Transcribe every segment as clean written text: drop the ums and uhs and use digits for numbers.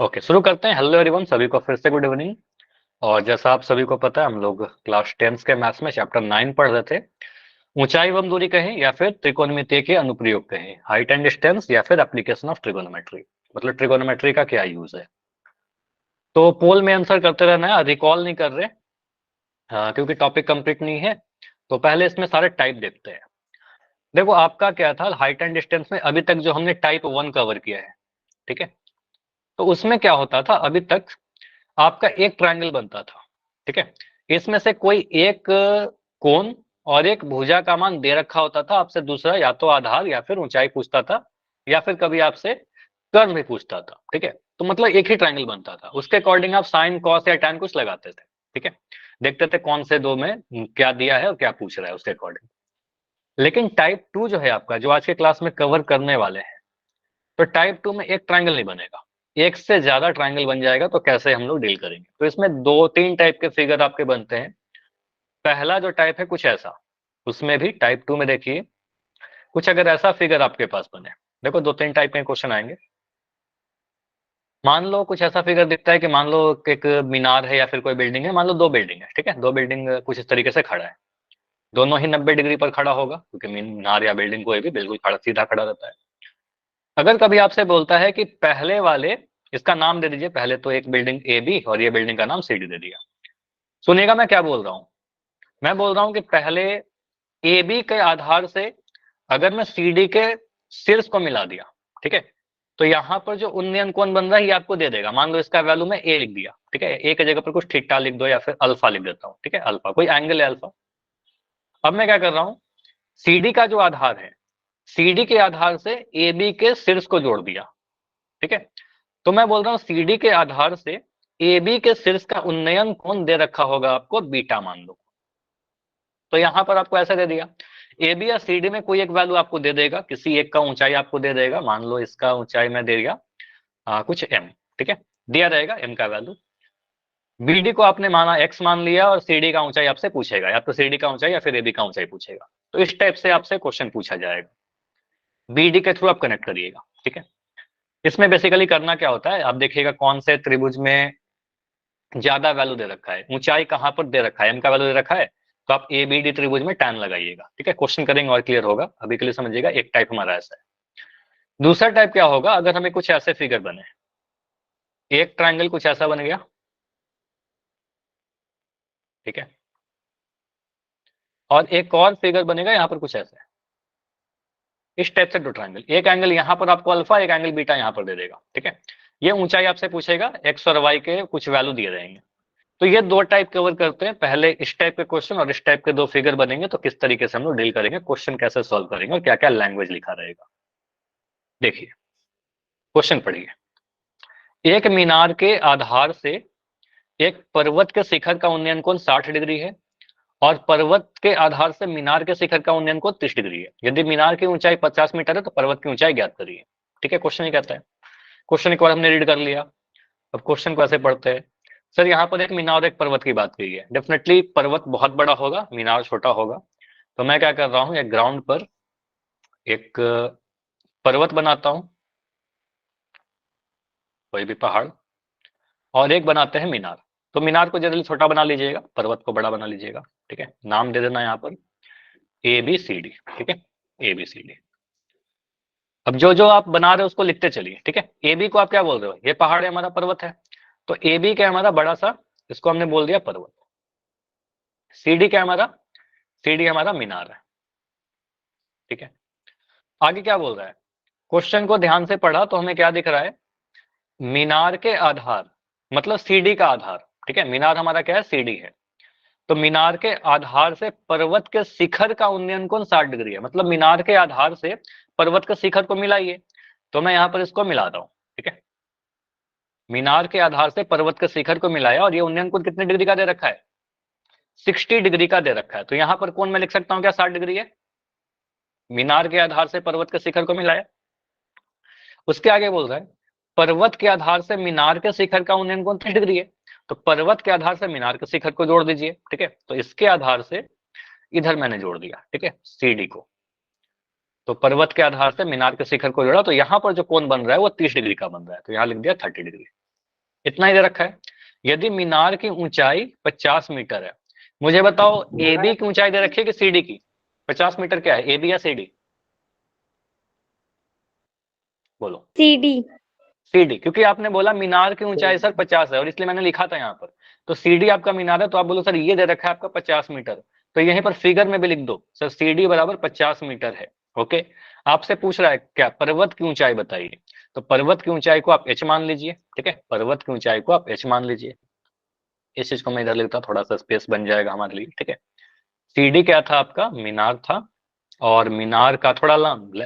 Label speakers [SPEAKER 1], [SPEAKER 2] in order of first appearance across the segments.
[SPEAKER 1] Okay, शुरू करते हैं। हेलो एवरीवन, सभी को फिर से गुड इवनिंग। और जैसा आप सभी को पता है, हम लोग क्लास 10 के मैथ्स में चैप्टर 9 पढ़ रहे थे। ऊंचाई एवं दूरी कहें या फिर त्रिकोणमितीय के अनुप्रयोग कहें, हाइट एंड डिस्टेंस या फिर एप्लीकेशन ऑफ ट्रिगोनोमेट्री, मतलब ट्रिगोनोमेट्री का क्या यूज है। तो पोल में आंसर करते रहना है, रिकॉल नहीं कर रहे। क्योंकि टॉपिक कंप्लीट नहीं है। तो पहले इसमें सारे टाइप देखते हैं। देखो, आपका क्या था हाइट एंड डिस्टेंस में, अभी तक जो हमने टाइप 1 कवर किया है, ठीक है। तो उसमें क्या होता था, अभी तक आपका एक ट्रायंगल बनता था, ठीक है। इसमें से कोई एक कोण और एक भुजा का मान दे रखा होता था आपसे, दूसरा या तो आधार या फिर ऊंचाई पूछता था, या फिर कभी आपसे कर्व भी पूछता था, ठीक है। तो मतलब एक ही ट्रायंगल बनता था, उसके अकॉर्डिंग आप साइन कॉस या टैन कुछ लगाते थे, ठीक है। देखते थे कौन से दो में क्या दिया है और क्या पूछ रहा है उसके अकॉर्डिंग। लेकिन टाइप 2 जो है आपका, जो आज के क्लास में कवर करने वाले हैं, तो टाइप 2 में एक ट्रायंगल नहीं बनेगा, एक से ज्यादा ट्रायंगल बन जाएगा। तो कैसे हम लोग डील करेंगे, तो इसमें दो तीन टाइप के फिगर आपके बनते हैं। पहला जो टाइप है कुछ ऐसा, उसमें भी टाइप 2 में देखिए, कुछ अगर ऐसा फिगर आपके पास बने। देखो, दो तीन टाइप के क्वेश्चन आएंगे। मान लो कुछ ऐसा फिगर दिखता है कि मान लो कि एक मीनार है या फिर कोई बिल्डिंग है, मान लो दो बिल्डिंग है, ठीक है। दो बिल्डिंग कुछ इस तरीके से खड़ा है, दोनों ही 90 डिग्री पर खड़ा होगा, क्योंकि मीनार या बिल्डिंग कोई भी बिल्कुल खड़ा सीधा खड़ा रहता है। अगर कभी आपसे बोलता है कि पहले वाले, इसका नाम दे दीजिए, पहले तो एक बिल्डिंग ए बी और ये बिल्डिंग का नाम सी डी दे दिया। सुनिएगा मैं क्या बोल रहा हूं। मैं बोल रहा हूं कि पहले ए बी के आधार से अगर मैं सी डी के शीर्ष को मिला दिया, ठीक है, तो यहां पर जो उन्नयन कोण बन रहा है ये आपको दे देगा। मान लो इसका वैल्यू मैं ए लिख दिया, ठीक है। ए की जगह पर कुछ थीटा लिख दो या फिर अल्फा लिख देता हूं, ठीक है। अल्फा कोई एंगल है, अल्फा। अब मैं क्या कर रहा हूं, सी डी का जो आधार है, सी डी के आधार से ए बी के शीर्ष को जोड़ दिया, ठीक है। तो मैं बोल रहा हूँ सीडी के आधार से ए बी के शीर्ष का उन्नयन कोण दे रखा होगा आपको बीटा, मान लो। तो यहां पर आपको ऐसा दे दिया, ए बी या सी डी में कोई एक वैल्यू आपको दे देगा, किसी एक का ऊंचाई आपको दे देगा। मान लो इसका ऊंचाई में दे दिया कुछ एम, ठीक है, दिया रहेगा एम का वैल्यू। बी डी को आपने माना एक्स मान लिया, और सी डी का ऊंचाई आपसे पूछेगा, या तो सी डी का ऊंचाई या फिर ए बी का ऊंचाई पूछेगा। तो इस टाइप से आपसे क्वेश्चन पूछा जाएगा, बी डी के थ्रू आप कनेक्ट करिएगा, ठीक है। इसमें बेसिकली करना क्या होता है, आप देखिएगा कौन से त्रिभुज में ज्यादा वैल्यू दे रखा है, ऊंचाई कहां पर दे रखा है, एम का वैल्यू दे रखा है, तो आप ए बी डी त्रिभुज में टैन लगाइएगा, ठीक है। क्वेश्चन करेंगे और क्लियर होगा, अभी के लिए समझिएगा। एक टाइप हमारा ऐसा है। दूसरा टाइप क्या होगा, अगर हमें कुछ ऐसे फिगर बने, एक ट्रायंगल कुछ ऐसा बन गया, ठीक है, और एक और फिगर बनेगा यहां पर कुछ ऐसे, इस टाइप से दो ट्रायंगल। एक एंगल यहां पर आपको अल्फा, एक एंगल बीटा यहां पर दे देगा, ठीक है। ये ऊंचाई आपसे पूछेगा, एक्स और वाई के कुछ वैल्यू दिए रहेंगे। तो ये दो टाइप कवर करते हैं, पहले इस टाइप के क्वेश्चन और इस टाइप के दो फिगर बनेंगे, तो किस तरीके से हम लोग डील करेंगे, क्वेश्चन कैसे सॉल्व करेंगे और क्या क्या लैंग्वेज लिखा रहेगा। देखिए, क्वेश्चन पढ़िए। एक मीनार के आधार से एक पर्वत के शिखर का उन्नयन कोण 60 डिग्री है, और पर्वत के आधार से मीनार के शिखर का उन्नयन कोण 30 डिग्री है। यदि मीनार की ऊंचाई 50 मीटर है तो पर्वत की ऊंचाई ज्ञात करिए, ठीक है। क्वेश्चन ये कहता है, क्वेश्चन एक बार हमने रीड कर लिया। अब क्वेश्चन को ऐसे पढ़ते हैं। सर, यहाँ पर एक मीनार और एक पर्वत की बात कही है, डेफिनेटली पर्वत बहुत बड़ा होगा, मीनार छोटा होगा। तो मैं क्या कर रहा हूँ, एक ग्राउंड पर एक पर्वत बनाता हूँ, कोई भी पहाड़, और एक बनाते हैं मीनार। तो मीनार को जनरली छोटा बना लीजिएगा, पर्वत को बड़ा बना लीजिएगा, ठीक है। नाम दे देना यहाँ पर ए बी सी डी, ठीक है, ए बी सी डी। अब जो जो आप बना रहे हो उसको लिखते चलिए, ठीक है। ए बी को आप क्या बोल रहे हो, ये पहाड़ है हमारा, पर्वत है। तो ए बी क्या है हमारा, बड़ा सा, इसको हमने बोल दिया पर्वत। सी डी क्या है हमारा, सी डी हमारा मीनार है, ठीक है। आगे क्या बोल रहा है, क्वेश्चन को ध्यान से पढ़ा तो हमें क्या दिख रहा है, मीनार के आधार, मतलब सीडी का आधार, ठीक है। मीनार हमारा क्या है, सीडी है। तो मीनार के आधार से पर्वत के शिखर का उन्नयन कोण 60 डिग्री है, मतलब मीनार के आधार से पर्वत के शिखर को मिलाइए। तो मैं यहां पर इसको मिलाता हूं, ठीक है। मीनार के आधार से पर्वत के शिखर को मिलाया, और ये उन्नयन कोण कितने डिग्री का दे रखा है, 60 डिग्री का दे रखा है। तो यहां पर कोण मैं लिख सकता हूं क्या, 60 डिग्री है। मीनार के आधार से पर्वत के शिखर को मिलाया। उसके आगे बोल रहा है, पर्वत के आधार से मीनार के शिखर का उन्नयन कोण 30 डिग्री है। तो पर्वत के आधार से मीनार के शिखर को जोड़ दीजिए, ठीक है। तो इसके आधार से इधर मैंने जोड़ दिया, ठीक है, सी डी को। तो पर्वत के आधार से मीनार के शिखर को जोड़ा, तो यहां पर जो कोण बन रहा है वो 30 डिग्री का बन रहा है, तो यहां लिख दिया 30 डिग्री। इतना ही दे रखा है। यदि मीनार की ऊंचाई 50 मीटर है, मुझे बताओ ए बी की ऊंचाई दे रखी है कि सी डी की? 50 मीटर क्या है, ए बी या सी डी? बोलो।
[SPEAKER 2] C D.
[SPEAKER 1] सी डी, क्योंकि आपने बोला मीनार की ऊंचाई सर 50 है और इसलिए मैंने लिखा था यहाँ पर। तो सी डी आपका मीनार है, तो आप बोलो सर ये दे रखा है आपका 50 मीटर, तो यहीं पर फिगर में भी लिख दो सर सी डी बराबर 50 मीटर है। ओके, आपसे पूछ रहा है क्या, पर्वत की ऊंचाई बताइए। तो पर्वत की ऊंचाई को आप एच मान लीजिए, ठीक है, पर्वत की ऊंचाई को आप एच मान लीजिए। इस चीज को मैं इधर लिखता हूँ, थोड़ा सा स्पेस बन जाएगा हमारे लिए, ठीक है। सी डी क्या था आपका, मीनार था। और मीनार का थोड़ा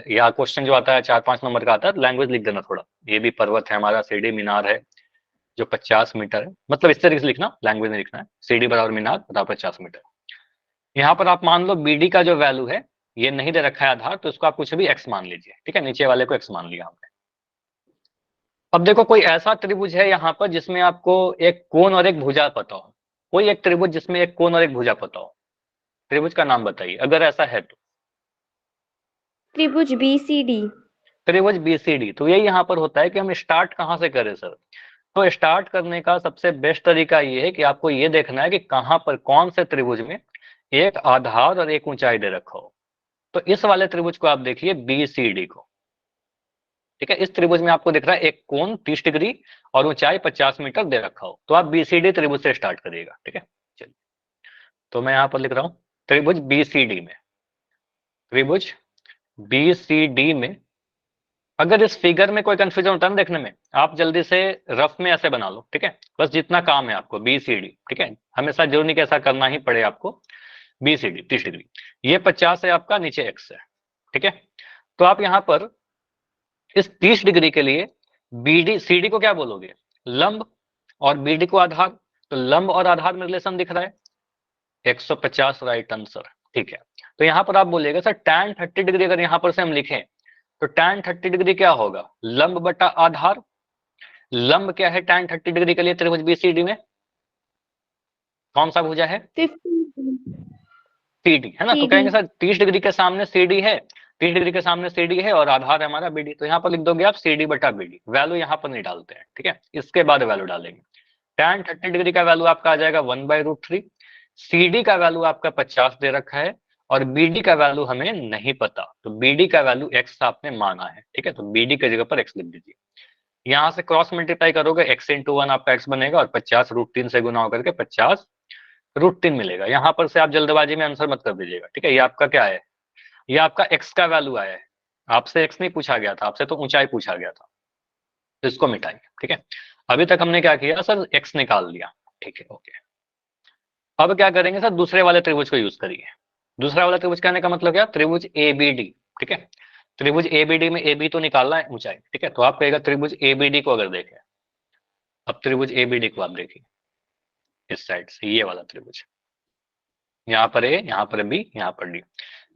[SPEAKER 1] या क्वेश्चन जो आता है 4-5 नंबर का आता है, लैंग्वेज लिख देना थोड़ा, ये भी पर्वत है हमारा, सीडी मीनार है जो 50 मीटर है, मतलब इस तरीके से लिखना, लैंग्वेज में लिखना है, सीडी बराबर मीनार बराबर 50 मीटर। यहाँ पर आप मान लो बीडी का जो वैल्यू है, ये नहीं दे रखा है आधार, तो इसको आप कुछ भी एक्स मान लीजिए, ठीक है, नीचे वाले को एक्स मान लिया हमने। अब देखो कोई ऐसा त्रिभुज है यहाँ पर जिसमें आपको एक कोण और एक भुजा पता हो, कोई एक त्रिभुज जिसमें एक कोण और एक भुजा पता हो, त्रिभुज का नाम बताइए अगर ऐसा है तो।
[SPEAKER 2] त्रिभुज बीसीडी।
[SPEAKER 1] त्रिभुज बीसीडी, तो यही यहाँ पर होता है कि हम स्टार्ट कहाँ से करें सर। तो स्टार्ट करने का सबसे बेस्ट तरीका ये है कि आपको ये देखना है कि कहाँ पर कौन से त्रिभुज में एक आधार और एक ऊंचाई दे रखा हो। तो इस वाले त्रिभुज को आप देखिए बीसीडी को, ठीक है, इस त्रिभुज में आपको दिख रहा है एक कोण 30 डिग्री और ऊंचाई 50 मीटर दे रखा हो, तो आप बीसीडी त्रिभुज से स्टार्ट करिएगा, ठीक है। चलिए, तो मैं यहाँ पर लिख रहा हूँ त्रिभुज बीसीडी में, त्रिभुज बीसीडी में अगर इस फिगर में कोई कंफ्यूजन होता है ना देखने में, आप जल्दी से रफ में ऐसे बना लो, ठीक है, बस जितना काम है आपको बीसीडी, ठीक है, हमेशा जरूरी नहीं कि ऐसा करना ही पड़े आपको। बीसीडी 30 डिग्री, ये 50 है आपका, नीचे एक्स है, ठीक है। तो आप यहाँ पर इस 30 डिग्री के लिए बीडी सीडी को क्या बोलोगे, लंब, और बीडी को आधार। तो लंब और आधार में रिलेशन दिख रहा है 150, राइट आंसर, ठीक है। तो यहाँ पर आप बोलिएगा सर tan 30 डिग्री अगर यहाँ पर से हम लिखें तो tan 30 डिग्री क्या होगा, लंब बटा आधार। लंब क्या है tan 30 डिग्री के लिए त्रिभुज बीसीडी में, कौन सा भुजा है,
[SPEAKER 2] 50
[SPEAKER 1] सीडी है ना। तो
[SPEAKER 2] सीडी।
[SPEAKER 1] कहेंगे सर 30 डिग्री के सामने सीडी है, 30 डिग्री के सामने सीडी है और आधार है हमारा बीडी, तो यहाँ पर लिख दोगे आप सीडी बटा बीडी, वैल्यू यहाँ पर नहीं डालते हैं, ठीक है, इसके बाद वैल्यू डालेंगे। tan 30 डिग्री का वैल्यू आपका आ जाएगा 1/√3। सीडी का वैल्यू आपका 50 दे रखा है और बीडी का वैल्यू हमें नहीं पता, तो बीडी का वैल्यू एक्स आपने माना है, ठीक है, तो बीडी की जगह पर एक्स लिख दीजिए। यहाँ से क्रॉस मल्टीप्लाई करोगे x इंटू 1 आपका x बनेगा और 50 √3 से गुना होकर के 50 √3 मिलेगा। यहाँ पर से आप जल्दबाजी में आंसर मत कर दीजिएगा, ठीक है, ये आपका क्या है, ये आपका x का वैल्यू आया है, आपसे x नहीं पूछा गया था, आपसे तो ऊंचाई पूछा गया था, तो इसको मिटाइए, ठीक है। अभी तक हमने क्या किया सर, x निकाल लिया, ठीक है, ओके। अब क्या करेंगे सर, दूसरे वाले त्रिभुज को यूज करिए। दूसरा वाला त्रिभुज कहने का मतलब क्या, त्रिभुज एबीडी, ठीक है, त्रिभुज एबीडी में ए बी तो निकालना है ऊंचाई, ठीक है, तो आप कहेगा त्रिभुज एबीडी को अगर देखें, अब त्रिभुज एबीडी को आप देखिए इस साइड से, ये वाला त्रिभुज, यहाँ पर ए, यहाँ पर बी, यहाँ पर डी,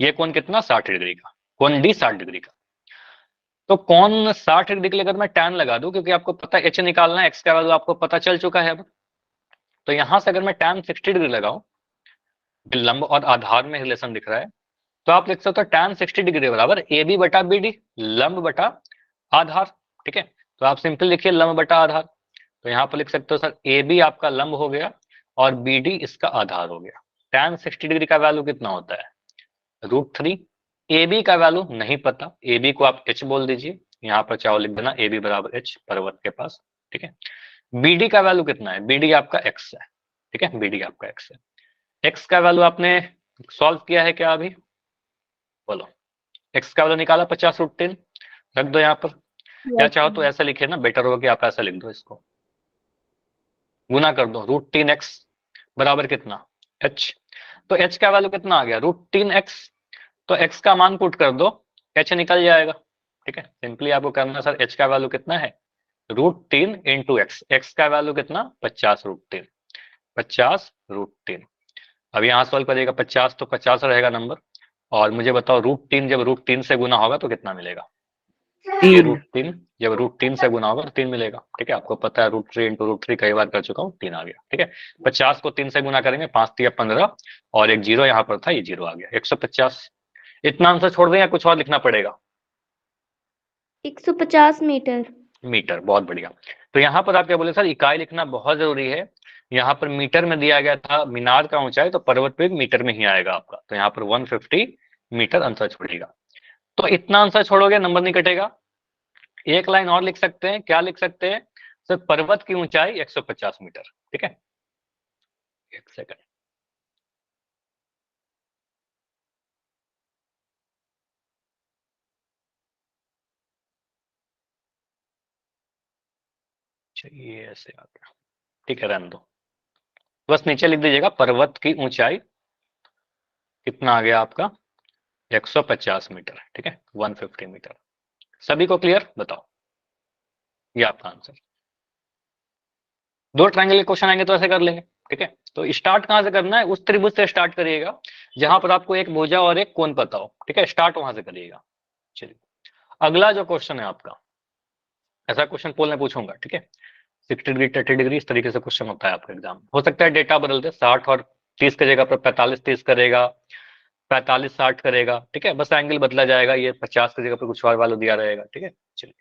[SPEAKER 1] ये कोण कितना 60 डिग्री का, कोण डी 60 डिग्री का। तो कोण 60 डिग्री के लिए अगर मैं tan लगा दूं, क्योंकि आपको पता है एच निकालना है, एक्स का वैल्यू आपको पता चल चुका है अब, तो यहां से अगर मैं tan 60 डिग्री लगाऊं, लंब और आधार में रिलेशन दिख रहा है, तो आप लिख सकते हो tan 60 डिग्री बराबर ए बी बटा बी डी, लंब बटा आधार, ठीक है। तो आप सिंपल लिखिए लंब बटा आधार, तो यहाँ पर लिख सकते हो सर ए बी आपका लंब हो गया और बी डी इसका आधार हो गया। tan 60 डिग्री का वैल्यू कितना होता है, √3। ए बी का वैल्यू नहीं पता, ए बी को आप एच बोल दीजिए, यहाँ पर चाहो लिख देना ए बी बराबर एच पर्वत के पास, ठीक है। बी डी का वैल्यू कितना है, बी डी आपका एक्स है, ठीक है, बी डी आपका एक्स है। एक्स का वैल्यू आपने सॉल्व किया है क्या अभी, बोलो। एक्स का वैल्यू निकाला 50 √3, रख दो यहाँ पर, या चाहो तो ऐसा लिखे ना, बेटर होगा कि आप ऐसा लिख दो, इसको गुना कर दो, √3x बराबर कितना h, तो h का वैल्यू कितना आ गया √3x, तो x का मान पुट कर दो, h निकल जाएगा, ठीक है। सिंपली आपको करना सर h का वैल्यू कितना है √3 इंटू एक्स, एक्स का वैल्यू कितना 50 √3, 50 √3। अब यहाँ सॉल्व करिएगा 50 तो 50 रहेगा नंबर, और मुझे बताओ √3 जब √3 से गुना होगा तो कितना मिलेगा, ये √3 जब √3 से गुना होगा तो 3 मिलेगा, ठीक है, आपको पता है √3 इंटू √3 कई बार कर चुका हूँ, 3 आ गया, ठीक है। 50 को 3 से गुना करेंगे, 5 3 15 और एक जीरो यहाँ पर था, ये जीरो आ गया 150। इतना आंसर छोड़ दें या कुछ और लिखना पड़ेगा,
[SPEAKER 2] 150 मीटर।
[SPEAKER 1] मीटर, बहुत बढ़िया। तो यहाँ पर आप क्या बोले सर, इकाई लिखना बहुत जरूरी है। यहाँ पर मीटर में दिया गया था मीनार का ऊंचाई, तो पर्वत पे मीटर में ही आएगा आपका, तो यहाँ पर 150 मीटर आंसर छोड़ेगा। तो इतना आंसर छोड़ोगे नंबर नहीं कटेगा। एक लाइन और लिख सकते हैं, क्या लिख सकते हैं सर, पर्वत की ऊंचाई 150 मीटर। ठीक है, एक सेकंड। ये ऐसे आ गया, ठीक है, रहने दो। बस नीचे लिख दीजिएगा पर्वत की ऊंचाई कितना आ गया आपका, 150 मीटर। ठीक है, 150 मीटर। सभी को क्लियर, बताओ। ये आपका आंसर। दो ट्रायंगल के क्वेश्चन आएंगे तो ऐसे कर लेंगे। ठीक है, तो स्टार्ट कहां से करना है, उस त्रिभुज से स्टार्ट करिएगा जहां पर आपको एक भुजा और एक कोण पता हो। ठीक है, स्टार्ट वहां से करिएगा। चलिए, अगला जो क्वेश्चन है आपका, ऐसा क्वेश्चन पोल में पूछूंगा। ठीक है, 60 डिग्री 30 डिग्री इस तरीके से क्वेश्चन होता है आपका एग्जाम। हो सकता है डेटा बदल दे, 60 और 30 की जगह पर 45-30 करेगा, 45-60 करेगा। ठीक है, बस एंगल बदला जाएगा, ये 50 की जगह पर कुछ और वाला दिया रहेगा। ठीक है, चलिए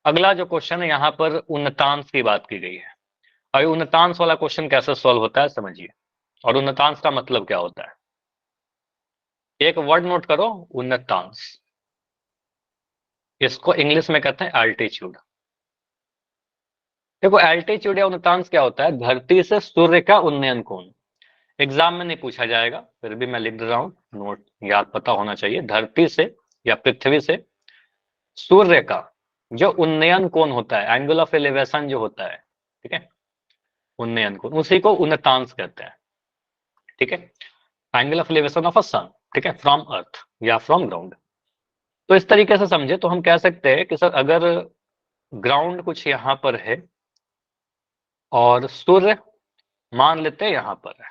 [SPEAKER 1] अगला जो क्वेश्चन है, यहाँ पर उन्नतांश की बात की गई है। अब उन्नतांश वाला क्वेश्चन कैसे सॉल्व होता है समझिए, और उन्नतांश का मतलब क्या होता है। एक वर्ड नोट करो, उन्नतांश। इसको इंग्लिश में कहते हैं एल्टीट्यूड। देखो एल्टीट्यूड या उन्नतांश क्या होता है, धरती से सूर्य का उन्नयन कोण। एग्जाम में नहीं पूछा जाएगा, फिर भी मैं लिख दे रहा हूँ, नोट याद पता होना चाहिए। धरती से या पृथ्वी से सूर्य का जो उन्नयन कोण होता है, एंगल ऑफ एलिवेशन जो होता है, ठीक है, उन्नयन कोण, उसी को उन्नतांश कहते हैं। ठीक है, angle of elevation of a sun, ठीक है, फ्रॉम अर्थ या फ्रॉम ग्राउंड। तो इस तरीके से समझे तो हम कह सकते हैं कि सर अगर ग्राउंड कुछ यहाँ पर है और सूर्य मान लेते हैं यहाँ पर है।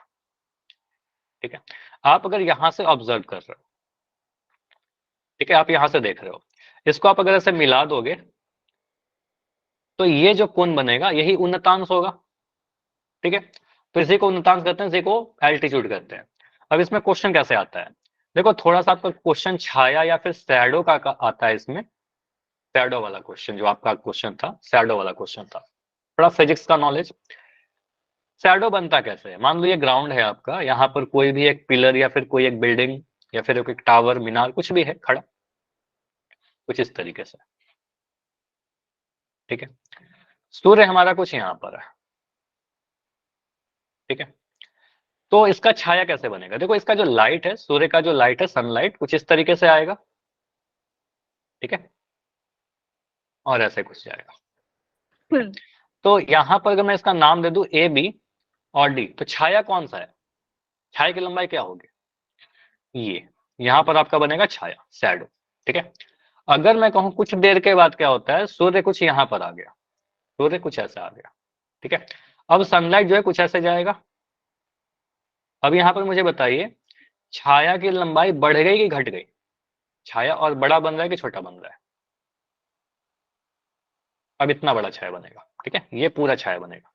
[SPEAKER 1] ठीक है, आप अगर यहाँ से ऑब्जर्व कर रहे हो, ठीक है, आप यहाँ से देख रहे हो, इसको आप अगर ऐसे मिला दोगे तो ये जो कोण बनेगा यही उन्नतांश होगा। ठीक है, तो इसी को उन्नतांश कहते हैं, इसी को एल्टीट्यूड कहते हैं। अब इसमें क्वेश्चन कैसे आता है, देखो थोड़ा सा आपका क्वेश्चन छाया या फिर शैडो का आता है इसमें। शैडो वाला क्वेश्चन जो आपका क्वेश्चन था, शैडो वाला क्वेश्चन था, थोड़ा फिजिक्स का नॉलेज। शैडो बनता कैसे है, मान लो ये ग्राउंड है आपका, यहाँ पर कोई भी एक पिलर या फिर कोई एक बिल्डिंग या फिर एक टावर मीनार कुछ भी है खड़ा, कुछ इस तरीके से। ठीक है, सूर्य हमारा कुछ यहाँ पर है। ठीक है, तो इसका छाया कैसे बनेगा, देखो इसका जो लाइट है, सूर्य का जो लाइट है, सनलाइट कुछ इस तरीके से आएगा। ठीक है, और ऐसे कुछ जाएगा। तो यहाँ पर अगर मैं इसका नाम दे दूं ए बी और डी, तो छाया कौन सा है, छाया की लंबाई क्या होगी, ये यहाँ पर आपका बनेगा छाया, शैडो। ठीक है, अगर मैं कहूँ कुछ देर के बाद क्या होता है, सूर्य कुछ यहाँ पर आ गया, सूर्य कुछ ऐसा आ गया। ठीक है, अब सनलाइट जो है कुछ ऐसे जाएगा। अब यहाँ पर मुझे बताइए, छाया की लंबाई बढ़ गई कि घट गई, छाया और बड़ा बन रहा है कि छोटा बन रहा है। अब इतना बड़ा छाया बनेगा। ठीक है, ये पूरा छाया बनेगा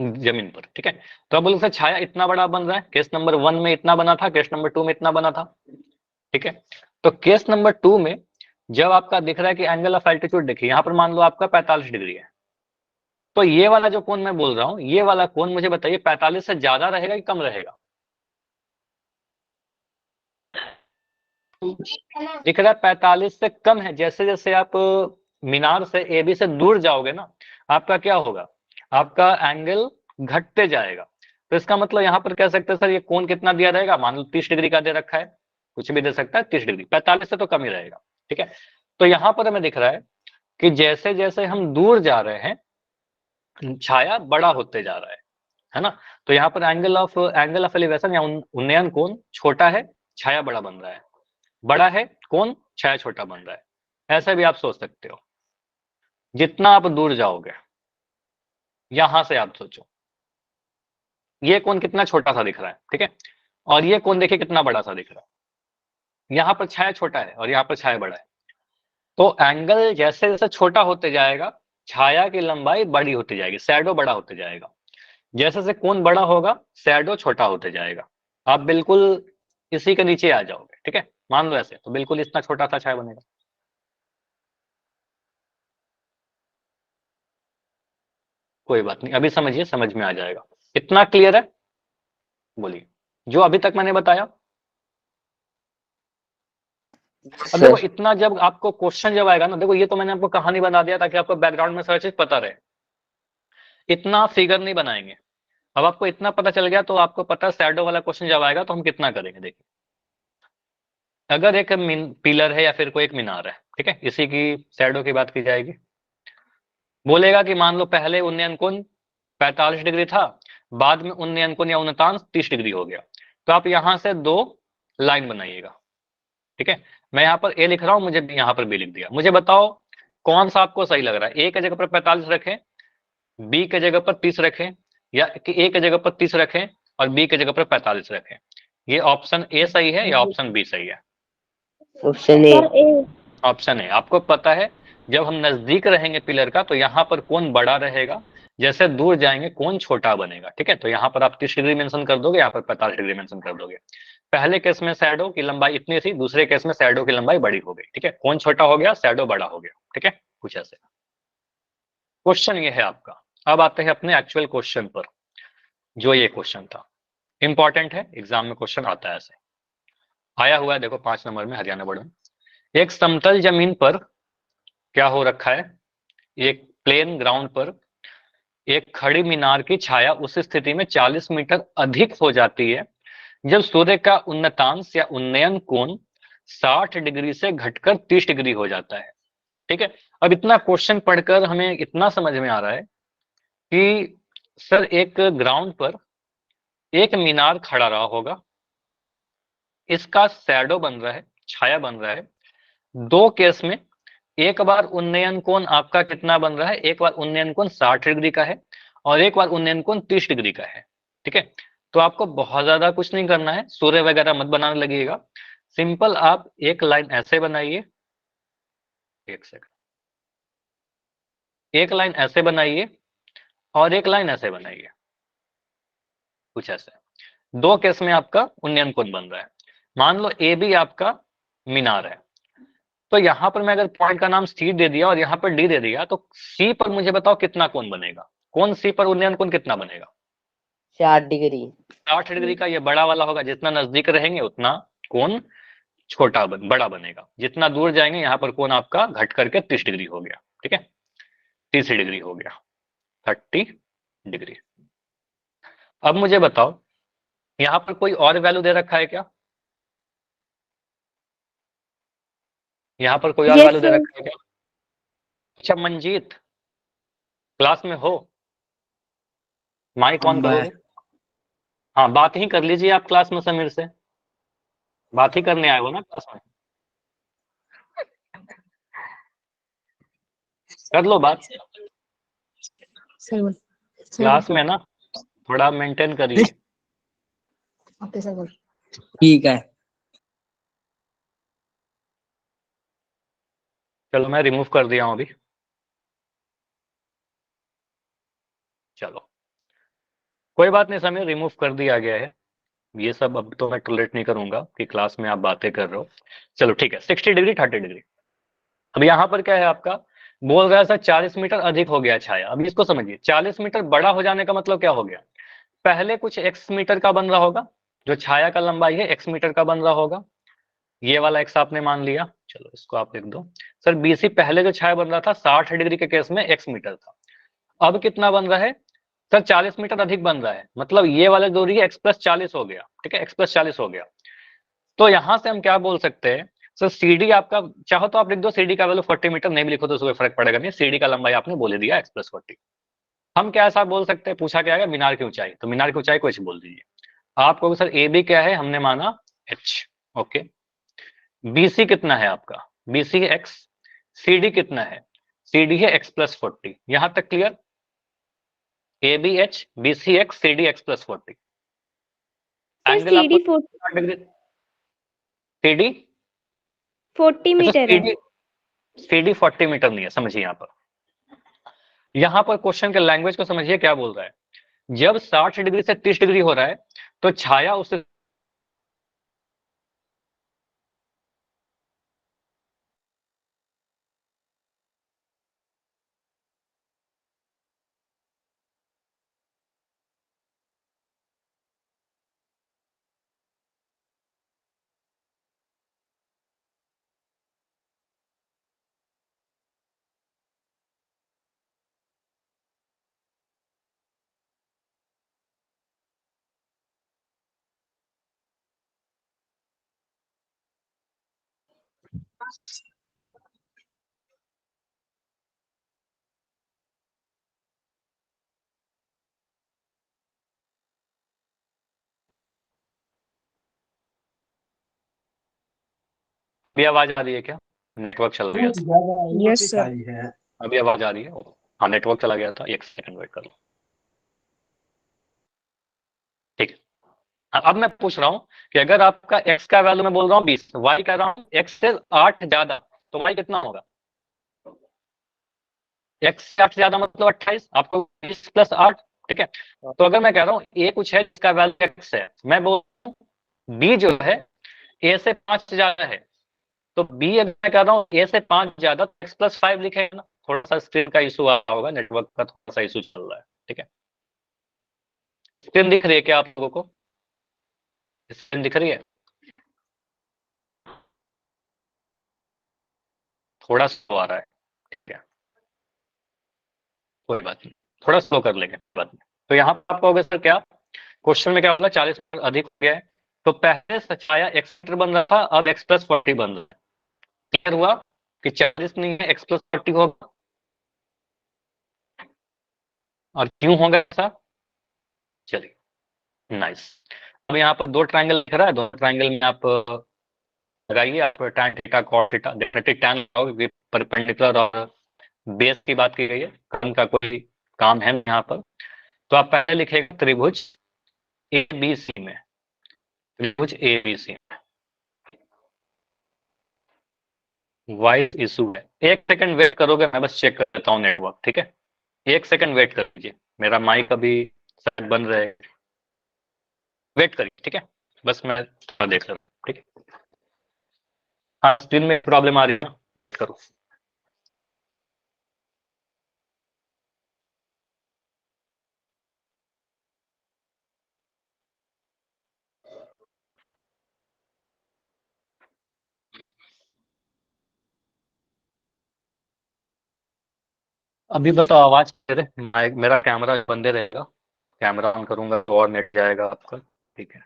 [SPEAKER 1] जमीन पर। ठीक है, तो अब बोलो सर छाया इतना बड़ा बन रहा है, केस नंबर 1 में इतना बना था, केस नंबर 2 में इतना बना था। ठीक है, तो केस नंबर 2 में जब आपका दिख रहा है कि एंगल ऑफ एल्टीट्यूड, देखिए यहाँ पर मान लो आपका 45 डिग्री है, तो ये वाला जो कोण मैं बोल रहा हूँ, ये वाला कोण मुझे बताइए 45 से ज्यादा रहेगा कि कम रहेगा। दिख रहा है 45 से कम है। जैसे जैसे आप मीनार से ए बी से दूर जाओगे ना, आपका क्या होगा, आपका एंगल घटते जाएगा। तो इसका मतलब यहाँ पर कह सकते हैं सर ये कोण कितना दिया रहेगा, मान लो 30 डिग्री का दे रखा है, कुछ भी दे सकता है 30 डिग्री, 45 से तो कम ही रहेगा। ठीक है, तो यहाँ पर हमें दिख रहा है कि जैसे जैसे हम दूर जा रहे हैं, छाया बड़ा होते जा रहा है ना। तो यहाँ पर एंगल ऑफ एलिवेशन या उन्नयन कोण छोटा है, छाया बड़ा बन रहा है, बड़ा है कौन, छाया छोटा बन रहा है। ऐसा भी आप सोच सकते हो। जितना आप दूर जाओगे, यहां से आप सोचो, ये कौन कितना छोटा सा दिख रहा है। ठीक है, और ये कौन देखिए कितना बड़ा सा दिख रहा है। यहाँ पर छाया छोटा है और यहाँ पर छाया बड़ा है, तो एंगल जैसे जैसे छोटा होते जाएगा, छाया की लंबाई बड़ी होती जाएगी, शैडो बड़ा होते जाएगा। जैसे जैसे कोण बड़ा होगा, शैडो छोटा होते जाएगा। आप बिल्कुल इसी के नीचे आ जाओगे। ठीक है, मान लो ऐसे, तो बिल्कुल इतना छोटा सा छाया बनेगा। कोई बात नहीं, अभी समझिए, समझ में आ जाएगा। इतना क्लियर है? बोलिए, जो अभी तक मैंने बताया। अब देखो,
[SPEAKER 3] सर।
[SPEAKER 1] इतना जब आपको क्वेश्चन जब आएगा ना, देखो ये तो मैंने आपको कहानी बना दिया ताकि आपको बैकग्राउंड में सारी चीज पता रहे। इतना फिगर नहीं बनाएंगे। अब आपको इतना पता चल गया तो आपको पता है शैडो वाला क्वेश्चन जब आएगा तो हम कितना करेंगे। देखिए, अगर एक पिलर है या फिर कोई एक मीनार है, ठीक है, इसी की शैडो की बात की जाएगी। बोलेगा कि मान लो पहले उन्नयन कोण 45 डिग्री था, बाद में उन्नयन कोण या उन्नतांश 30 डिग्री हो गया। तो आप यहां से दो लाइन बनाइएगा, ठीक है। मैं यहाँ पर ए लिख रहा हूं, मुझे यहाँ पर बी लिख दिया। मुझे बताओ कौन सा आपको सही लग रहा है, ए की जगह पर 45 रखें, बी की जगह पर 30 रखें, या कि ए की जगह पर 30 rखें और बी की जगह पर 45 रखें। ये ऑप्शन ए सही है या ऑप्शन बी सही है?
[SPEAKER 3] Option A.
[SPEAKER 2] Sir A.
[SPEAKER 1] Option है। आपको पता है जब हम नजदीक रहेंगे पिलर का तो यहाँ पर कोण बड़ा रहेगा, जैसे दूर जाएंगे कोण छोटा बनेगा, ठीक है। तो यहाँ पर आप 30 डिग्री मेंशन कर दोगे, यहाँ पर 45 डिग्री मेंशन कर दोगे। पहले केस में शैडो की लंबाई इतनी थी, दूसरे केस में शैडो की लंबाई बड़ी हो गई, ठीक है। कोण छोटा हो गया, शैडो बड़ा हो गया, ठीक है। कुछ ऐसे क्वेश्चन ये है आपका। अब आते हैं अपने एक्चुअल क्वेश्चन पर। जो ये क्वेश्चन था इंपॉर्टेंट है, एग्जाम में क्वेश्चन आता है ऐसे। आया हुआ है, देखो 5 नंबर में, हरियाणा बोर्ड में। एक समतल जमीन पर क्या हो रखा है, एक प्लेन ग्राउंड पर एक खड़ी मीनार की छाया उस स्थिति में 40 मीटर अधिक हो जाती है जब सूर्य का उन्नतांश या उन्नयन कोण 60 डिग्री से घटकर 30 डिग्री हो जाता है, ठीक है। अब इतना क्वेश्चन पढ़कर हमें इतना समझ में आ रहा है कि सर एक ग्राउंड पर एक मीनार खड़ा रहा होगा, इसका शैडो बन रहा है, छाया बन रहा है। दो केस में एक बार उन्नयन कोण आपका कितना बन रहा है, एक बार उन्नयन कोण 60 डिग्री का है और एक बार उन्नयन कोण 30 डिग्री का है, ठीक है। तो आपको बहुत ज्यादा कुछ नहीं करना है, सूर्य वगैरह मत बनाने लगिएगा। सिंपल आप एक लाइन ऐसे बनाइए, एक सेकंड, एक लाइन ऐसे बनाइए और एक लाइन ऐसे बनाइए, कुछ ऐसे। दो केस में आपका उन्नयन कोण बन रहा है। मान लो ए भी आपका मीनार है, तो यहां पर मैं अगर पॉइंट का नाम सी दे दिया और यहाँ पर डी दे दिया तो सी पर मुझे बताओ कितना कोण बनेगा, कौन सी पर उन्नयन कोण कितना बनेगा?
[SPEAKER 3] 60 डिग्री।
[SPEAKER 1] 60 डिग्री का। ये बड़ा वाला होगा, जितना नजदीक रहेंगे उतना कोण बड़ा बनेगा, जितना दूर जाएंगे यहाँ पर कोण आपका घट करके 30 डिग्री हो गया, ठीक है। 30 डिग्री हो गया, 30 डिग्री। अब मुझे बताओ यहाँ पर कोई और वैल्यू दे रखा है क्या? यहाँ पर कोई और
[SPEAKER 2] यस
[SPEAKER 1] वैल्यू दे
[SPEAKER 2] सर।
[SPEAKER 1] रखा है क्या? अच्छा मंजीत, क्लास में हो? माइक ऑन करोगे? हाँ, बात ही कर लीजिए आप क्लास में समीर से, बात ही करने आए हो ना क्लास में, कर लो बात।
[SPEAKER 4] सर
[SPEAKER 1] क्लास में ना थोड़ा मेंटेन करिए।
[SPEAKER 4] ओके सर बोल। ठीक है।
[SPEAKER 1] चलो मैं रिमूव कर दिया हूं अभी। चलो कोई बात नहीं समीर, रिमूव कर दिया गया है। ये सब अब तो मैं टॉलरेट नहीं करूंगा कि क्लास में आप बातें कर रहे हो। चलो ठीक है, 60 डिग्री 30 डिग्री। अब यहाँ पर क्या है आपका, बोल रहा है सर 40 मीटर अधिक हो गया छाया। अब इसको समझिए, 40 मीटर बड़ा हो जाने का मतलब क्या हो गया, पहले कुछ एक्स मीटर का बन रहा होगा, जो छाया का लंबाई है एक्स मीटर का बन रहा होगा। ये वाला एक्स आपने मान लिया, चलो इसको आप लिख दो। सर बीसी पहले जो छाया बन रहा था 60 डिग्री के केस में एक्स मीटर था, अब कितना बन रहा है सर, 40 मीटर अधिक बन रहा है, मतलब ये वाला दूरी है एक्स प्लस 40 हो गया, ठीक है, एक्स प्लस 40 हो गया। तो यहां से हम क्या बोल सकते हैं, सर सीडी आपका, चाहो तो आप लिख दो सीडी का वैल्यू 40 मीटर, नहीं भी लिखो तो उसको फर्क पड़ेगा नहीं, सीडी का लंबाई आपने बोल ही दिया एक्स प्लस 40। हम क्या ऐसा बोल सकते हैं, पूछा क्या है मीनार की ऊंचाई, तो मीनार की ऊंचाई को ऐसे बोल दीजिए। आप कहोगे सर ए बी क्या है, हमने माना एच, ओके। बीसी कितना है आपका, बीसी है एक्स, सीडी कितना है, सीडी है एक्स प्लस 40। यहां तक clear, A B H B C X C D X plus 40।
[SPEAKER 2] Sir
[SPEAKER 1] angle आपको
[SPEAKER 2] सीडी
[SPEAKER 1] 60 डिग्री, सी डी,
[SPEAKER 2] 40
[SPEAKER 1] अच्छा
[SPEAKER 2] मीटर है।
[SPEAKER 1] सी डी 40 मीटर नहीं है, समझिए यहाँ पर क्वेश्चन के लैंग्वेज को समझिए क्या बोल रहा है। जब 60 डिग्री से 30 डिग्री हो रहा है तो छाया उस अभी आवाज आ रही है क्या? नेटवर्क चला गया था।
[SPEAKER 4] Yes sir.
[SPEAKER 1] अभी आवाज आ रही है? हाँ, नेटवर्क चला गया था, 1 सेकंड वेट कर लो। ठीक है, अब मैं पूछ रहा हूँ कि अगर आपका x का वैल्यू मैं बोल रहा हूँ 20, y कह रहा हूँ x से 8 ज्यादा, तो y कितना होगा? x से 8 ज्यादा मतलब 28, आपको 20 प्लस 8। ठीक है, तो अगर मैं कह रहा हूँ a कुछ है जिसका वैल्यू x है, मैं बोल रहा हूँ b जो है a से 5 ज्यादा है, तो b अगर मैं कह रहा हूँ a से 5 ज्यादा तो x प्लस 5 लिखेगा ना। थोड़ा सा स्क्रीन का इशू आ रहा होगा, नेटवर्क का थोड़ा सा इशू चल रहा है। ठीक है, स्क्रीन दिख रही है क्या आप लोगों को? स्क्रीन दिख रही है? थोड़ा स्लो आ रहा है। ठीक है, कोई बात नहीं, थोड़ा स्लो कर लेंगे, कोई बात नहीं। तो यहाँ पर आप कहोगे सर क्या क्वेश्चन में क्या होगा, 40 पर अधिक हो गया है, तो पहले सचाया एक्स बन रहा था, अब एक्स प्लस 40 बन रहा है। क्लियर हुआ कि 40 नहीं है, एक्स प्लस 40 होगा। और क्यों होगा ऐसा? चलिए, नाइस। अब यहाँ पर 2 ट्राइंगल दिख रहा है, 2 ट्राइंगल में आप लगाइए, आप tan theta cos theta, definitely tan लगाओगे, परपेंडिकुलर और बेस की बात की गई है, कर्म का कोई काम है यहाँ पर। तो आप पहले लिखेगा त्रिभुज एबीसी में, त्रिभुज एबीसी में वाइस इशू है। 1 सेकंड वेट करोगे, मैं बस चेक कर लेता हूँ नेटवर्क। ठीक है, 1 सेकंड वेट कर लीजिए, मेरा माइक अभी शायद बंद रहे, वेट करिए। ठीक है, बस मैं थोड़ा देख लेता हूँ। ठीक है, हाँ स्क्रीन में प्रॉब्लम आ रही है ना, करो। अभी बताओ आवाज मेरे माइक, मेरा कैमरा बंदे रहेगा, कैमरा ऑन करूंगा तो और नेट जाएगा आपका। ठीक है,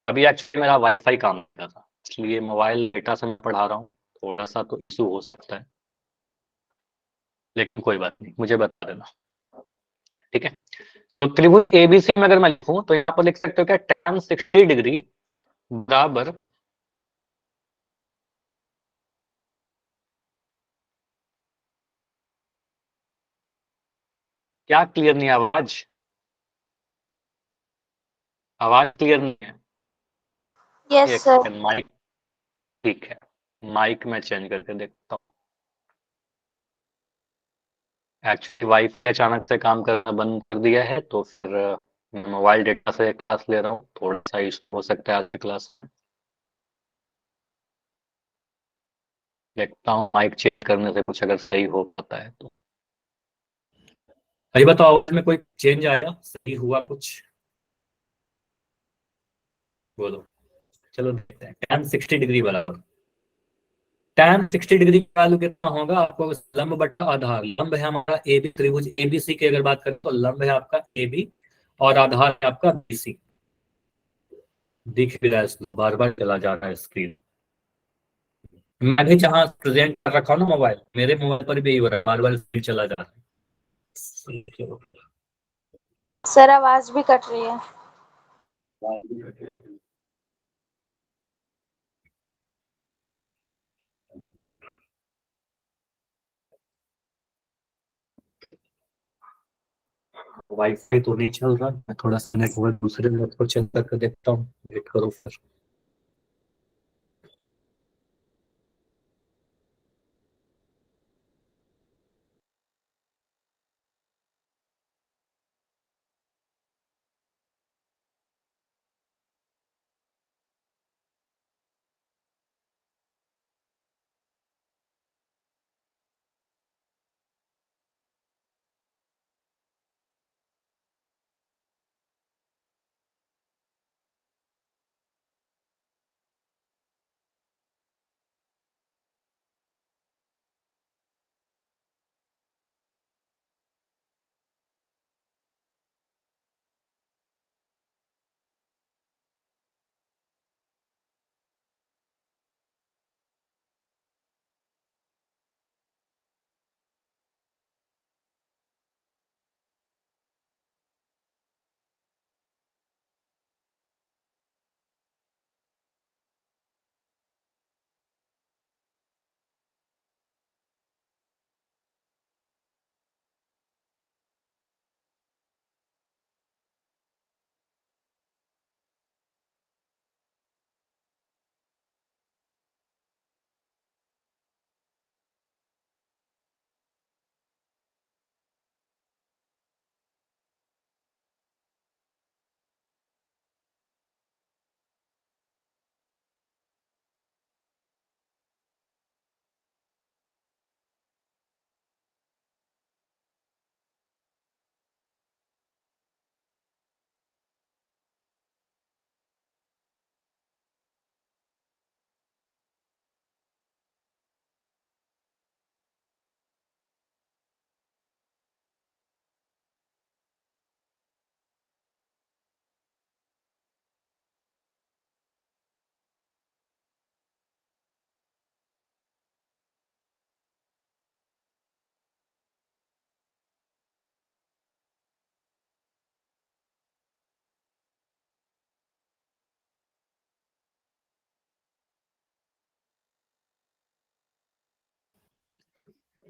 [SPEAKER 1] अभी एक्चुअली मेरा वाईफाई काम कर रहा था, इसलिए मोबाइल डेटा से मैं पढ़ा रहा हूँ, थोड़ा सा तो इशू हो सकता है, लेकिन कोई बात नहीं, मुझे बता देना। ठीक है, तो त्रिभुज एबीसी में अगर मैं लिखूं तो यहाँ पर लिख सकते हो क्या, tan 60 डिग्री बराबर, क्या क्लियर नहीं है आवाज? आवाज क्लियर नहीं है?
[SPEAKER 2] यस
[SPEAKER 1] एक
[SPEAKER 2] सर।
[SPEAKER 1] सेकंड, माइक, ठीक है, माइक में चेंज करके देखता हूँ। एक्चुअली वाईफाई अचानक से काम करना बंद कर दिया है, तो फिर मोबाइल डेटा से क्लास ले रहा हूँ, थोड़ा सा इशू हो सकता है आज की क्लास में। देखता हूँ माइक चेक करने से कुछ अगर सही हो पाता है तो। अभी बताओ आवाज में कोई चेंज आया, सही हुआ कुछ? बोलो, चलो देखते हैं। tan 60 डिग्री बराबर, tan 60 डिग्री का वैल्यू कितना होगा आपको? लंब बट्टा आधार, लंब है हमारा ए बी, त्रिभुज एबीसी की अगर बात करें तो लंब है आपका ए बी और आधार है आपका बीसी। दिख भी रहा है, बार बार चला जा रहा है स्क्रीन। मैं भी जहाँ प्रेजेंट कर रखा हूँ ना मोबाइल, मेरे मोबाइल पर भी यही हो रहा है, बार बार स्क्रीन चला जा रहा है।
[SPEAKER 2] सर आवाज भी कट रही है।
[SPEAKER 1] वाईफाई तो नहीं चल रहा, मैं थोड़ा सा नेटवर्क दूसरे नेटवर्क चेक करके देखता हूँ, वेट करो फिर।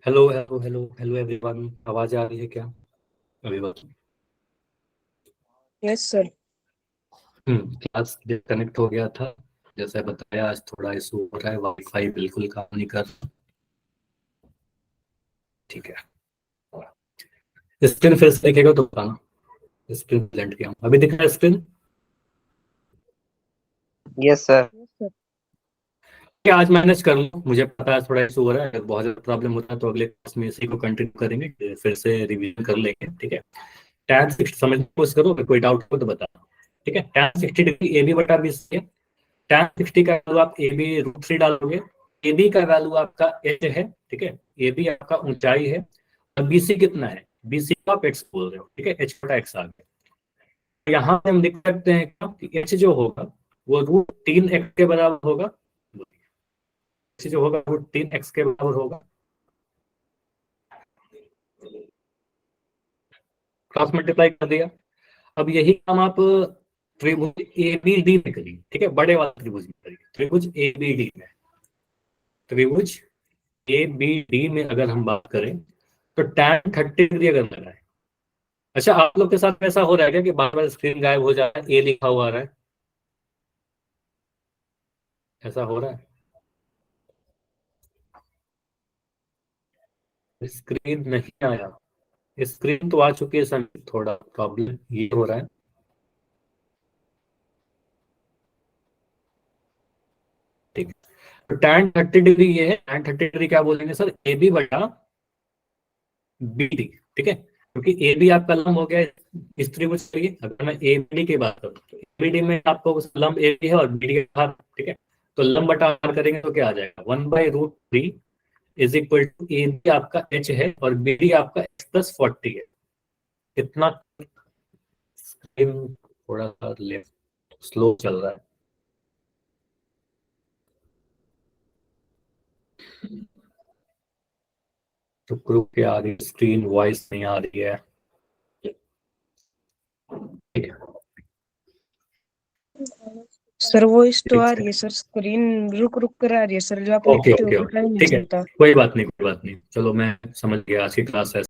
[SPEAKER 1] Hello hello hello hello everyone, आवाज आ रही है क्या everyone?
[SPEAKER 4] Yes sir.
[SPEAKER 1] Class disconnect हो गया था, जैसे बताया आज थोड़ा इशू हो रहा है, वाईफाई बिल्कुल काम नहीं कर रहा। ठीक है, स्क्रीन फिर से देखेगा तो बताना। स्क्रीन ब्लेंड किया हूं। अभी दिख रहा है स्क्रीन?
[SPEAKER 3] Yes sir.
[SPEAKER 1] क्या आज मैनेज कर लूँ, मुझे पता है थोड़ा इशू हो रहा है, अगर बहुत ज्यादा प्रॉब्लम होता है तो अगले क्लास में इसी को कंटिन्यू करेंगे, फिर से रिवीजन कर लेंगे। ठीक है, tan 60 समझने की कोशिश करो, अगर कोई डाउट हो तो बताना। ठीक है, tan 60 डिग्री ए बी बटा बी सी है। tan 60 का वैल्यू आप ए बी √3 डालोगे, ए बी का वैल्यू आपका एच है। ठीक है, ए बी आपका ऊंचाई है, और बी सी कितना है, बी सी को आप एक्स बोल रहे हो। ठीक है, एच बटा एक्स आ गया। यहाँ से हम लिख सकते हैं कि एच जो होगा वो √3x के बराबर होगा, जो होगा √3x के बराबर होगा। क्रॉस मल्टीप्लाई कर दिया। अब यही काम आप त्रिभुज ए बी डी में करिए। ठीक है, बड़े वाला त्रिभुज में करिए, त्रिभुज ए बी डी में। त्रिभुज ए बी डी में अगर हम बात करें तो tan 30 डिग्री अगर लगा है। अच्छा, आप लोग के साथ ऐसा हो रहा है क्या कि बार बार स्क्रीन गायब हो जा रहा है, ए लिखा हुआ आ रहा है? ऐसा हो रहा है? स्क्रीन नहीं आया, स्क्रीन तो आ चुकी है सर, थोड़ा प्रॉब्लम ये हो रहा है। ठीक है, तो tan 30 डिग्री ये है। tan 30 डिग्री क्या बोलेंगे सर? ए बी बटा बी डी। ठीक है, क्योंकि ए बी आपका लंब हो गया इस त्रिभुज के लिए। अगर मैं ए बी डी की बात करूँ तो ए बी डी में आपको लंब ए बी है और बी डी का आधार। ठीक है, तो लंब बटा आधार करेंगे तो क्या आ जाएगा, 1/√3 is equal to A B आपका एच है और बी डी आपका एक्स प्लस 40 है। इतना स्क्रीन थोड़ा सा स्लो चल रहा है। तो ग्रुप के आ रही स्क्रीन, वॉइस नहीं आ रही है। ठीक है,
[SPEAKER 4] सर वॉइस तो आ रही है सर, स्क्रीन रुक रुक कर आ रही है सर, जो आप
[SPEAKER 1] ओके
[SPEAKER 4] लिखते हो
[SPEAKER 1] ओके
[SPEAKER 4] पता ही
[SPEAKER 1] ओके,
[SPEAKER 4] नहीं
[SPEAKER 1] ठीक है,
[SPEAKER 4] चलता।
[SPEAKER 1] कोई बात नहीं कोई बात नहीं, चलो मैं समझ गया। आज की क्लास है